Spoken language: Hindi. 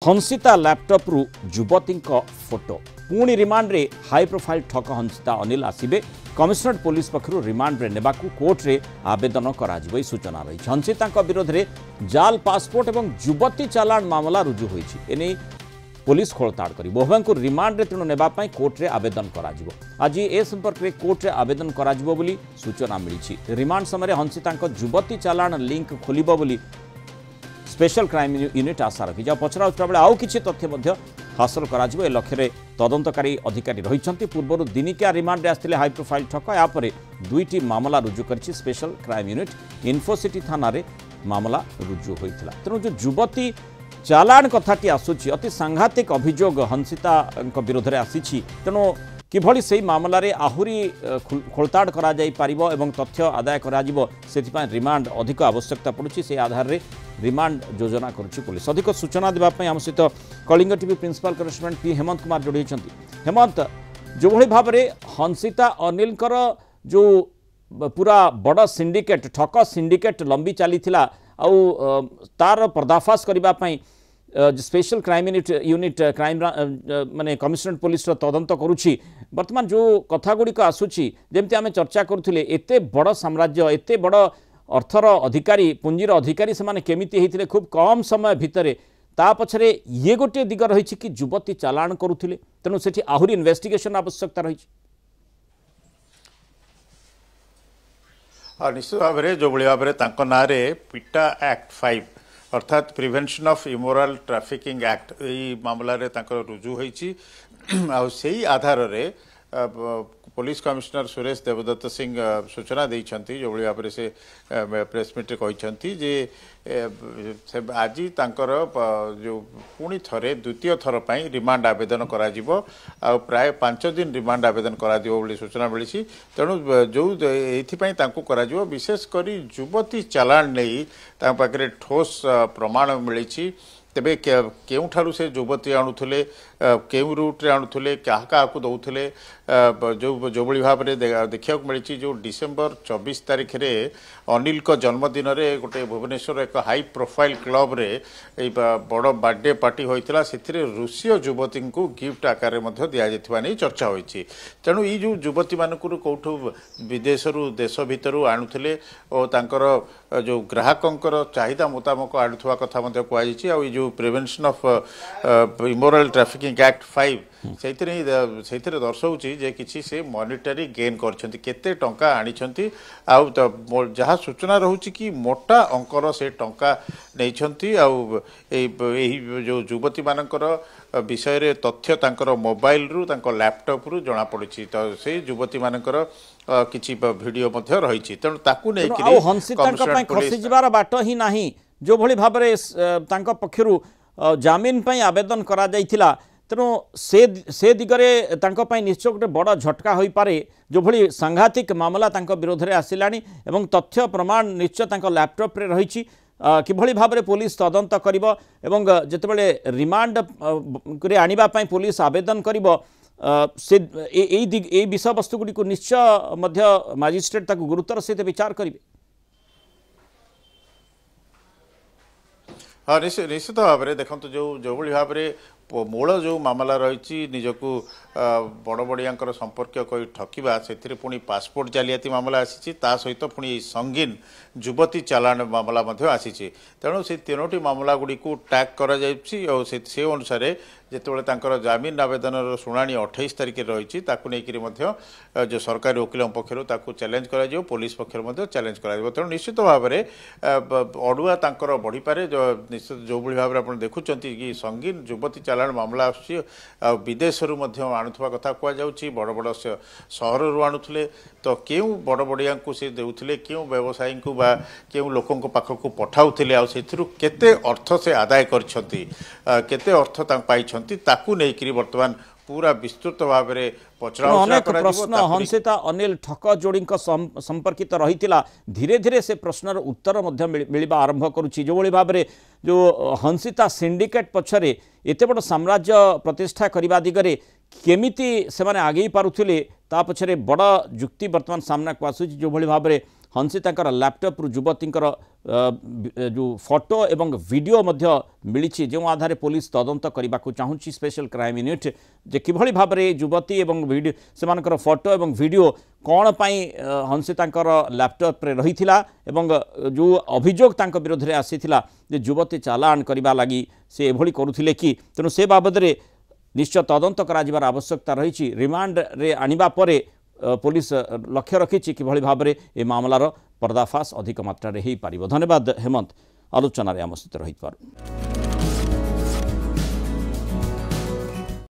हंसिता लैपटॉप रु युवती फोटो पुणी रिमांड रे हाई प्रोफाइल ठक हंसिता अनिल आसिबे कमिशनरेट पुलिस पक्षर रिमांड रे नेबाकू कोर्ट रे आवेदन करा जिवो सूचना रही। हंसिता विरोध में जाल पासपोर्ट और युवती चालाण मामला रुजु होईछि। एने पुलिस खोलताड़ कर बहु को रिमांड रे तेणु नेबापाई कोर्ट रे आवेदन करा जिवो। आज ए संपर्क में कोर्ट रे आवेदन करा जिवो बोली सूचना मिली। रिमांड समय हंसिता युवती चालाण लिंक खोलिबो बोली स्पेशल क्राइम यूनिट आशा रखी। जहाँ पचरा उठा बेले आउ किछि तथ्य हासिल करा जिवो। ए लक्ष्य तदंतकारी अधिकारी रही। पूर्व दिनिकिया रिमांड रे आसथिले हाई प्रोफाइल ठक यापर दुईटी मामला रुजु करिछि स्पेशल क्राइम यूनिट। इन्फोसिटी थाना रे मामला रुजु होइथिला। तेणु जो युवती चालाण कथाटी आसुछि अति सांघातिक अभियोग हंसिता विरोध में आसी। तेणु किभली से मामला रे आहुरी खोलताड़ करा जाई पारिबो एवं तथ्य आदाय करा जिवो सेथिपाई रिमांड अधिक आवश्यकता पड़ुछि। से आधार रे रिमांड योजना करुछि पुलिस। अधिक सूचना देबा पई हम सहित Kalinga TV principal correspondent P Hemant Kumar जोड़ी होइछन्ति। हेमंत, जो भली भाव रे हंसिता अनिलकर जो पूरा बड़ सिंडिकेट ठक सिंडिकेट लंबी चली आउ तार पर्दाफाश करबा पई स्पेशल क्राइम यूनिट क्राइम माने कमिशनरेट पुलिस तदंत करुछि। वर्तमान जो कथा गुड़िक आसूची जमती आम चर्चा करुले एते बड़ साम्राज्य एते बड़ अर्थर अधिकारी पुंजीर अधिकारी से माने केमिति हेतिले खूब कम समय भितर ता पछरे ये गोटे दिग रही कि युवती चालाण करुले। तेणु सेठी आहुरी इन्वेस्टिगेशन आवश्यकता रही। निश्चित भाव में जो भाव में ना पिटा एक्ट 5 अर्थात prevention of immoral trafficking act यही मामला रे रुजु होईछि। से आधार रे पुलिस कमिश्नर सुरेश देवदत्त सिंह सूचना देइछन्ति। जो भाव में से प्रेस मीट कहते जे आज तांकर जो पुणी थरे द्वितीय थर पर रिमांड आवेदन करा जिवो प्राय 5 दिन रिमांड आवेदन करा दिवो बोली सूचना मिली। तेणु जो एथिपाई तांको करा जिवो विशेष करी युवती चालाण नहीं पाखे ठोस प्रमाण मिली। तेबे केउठारु से युवती आणुले केउ रूट्रे आणुले क्या क्या दौले जो भाव में देखा मिली। जो डिसेम्बर 24 तारीख रे अनिल को जन्मदिन रे गोटे भुवनेश्वर एक हाई प्रोफाइल क्लब रे बड़ बर्थडे पार्टी होता से रूसीय युवती को गिफ्ट आकार में दिजा नहीं चर्चा होती। तेणु ये जो युवती मानक कौटू विदेश देश भितर आणुले और तांकर जो ग्राहकंकर चाहिदा मुताबक आणुवा कथा कहुई। जो prevention of immoral trafficking act 5 से दर्शाऊँगी जे किसी से मॉनिटरी गेन करछंती केते टंका आनिछंती आउ जहाँ सूचना रहूची कि मोटा अंकर से टंका नैछंती आउ एही जो युवती मानकर विषय रे तथ्य तांकर मोबाइल रु तांकर लैपटॉप रु जना पड़िछि। तो से युवती मानकर किछि वीडियो मध्ये रहिछि। तेणु ताकू नै कि हंसिता पई खसी जिबार बाट ही नाही। जो भली भाव रे तांका पक्षरु जामिन पई आवेदन करा जाइथिला। तेणु से दिगरे निश्चय गोटे बड़ झटका हो पारे। जो भली सांघातिक मामला विरोध में आसिलानी एवं तथ्य प्रमाण निश्चय लैपटॉप रे रही किभली भाव में पुलिस तदंत करिबो एवं जेतेबेले रिमांड करे आनिबा पई पुलिस आवेदन करिबो से ए विषय वस्तु गुडी को निश्चय मध्य मजिस्ट्रेट ताकू गुरुतर सहित विचार करिवे। हाँ निश्चित भाव में देखो जो भाव में मूल जो मामला रही निजकू बड़ बड़िया संपर्क कोई ठकिबा से पुणी पासपोर्ट जालियाती मामला आसी सहित पुणी संगीन युवती चालाण मामला आसी। तेणु से तीनोटी मामला गुड़ी को टैग करा और से अनुसार जितेबाला तांकर जामिन आवेदन शुणाणी 28 तारिख रही जो सरकारी वकिल पक्षर चैलेंज कर पुलिस पक्षर चैलेंज कर। तेणु निश्चित भाव में अड़ुआ तांकर बढ़ी पारे। निश्चित जो भाव में आप देखुं कि संगीन युवती चालाण मामला आसुची विदेश आणुवा कथा कहुच्छी। बड़ बड़ सहर आणुले तो क्यों बड़ बड़िया को सी देउथिले क्यों व्यवसायी को बा क्यों लोकों पाखक पठाउथिले आ सेथिरु केते अर्थ से आदाय करछंती केते अर्थ पाइछंती ताकू नेकरी वर्तमान पूरा विस्तृत भाव में अनेक प्रश्न हंसिता अनिल ठक जोड़ी संपर्कित रही। धीरे धीरे से प्रश्नर उत्तर मिलवा आरंभ करुच्ची। जो भाव में जो हंसिता सिंडिकेट पछरे एते बड़ साम्राज्य प्रतिष्ठा करने दिगरे केमिति से आगे पारुथिले ता पछरे बड़ जुक्ति वर्तमान सामना को आसुची। जो भाव में हंसिता लैपटॉप रु युवती जो फोटो एवं वीडियो मिली जो आधार पुलिस तदंत करने को चाहूँगी स्पेशल क्राइम यूनिट जे किभली भाव में युवती एवं वीडियो से फोटो एवं वीडियो कौन पाई हंसिता लैपटॉप रे रही एवं जो अभियोग विरोध में आसीला जे युवती चालान करने लगी से एभली करुथिले कि तेणु से बाबद में निश्चय तदंत करार आवश्यकता रही रिमांड रे आनिबा परे पुलिस लक्ष्य रखी किभली भाव में ए मामलार पर्दाफाश अधिक मात्रा हो पार। धन्यवाद हेमंत आलोचन आम सहित रही।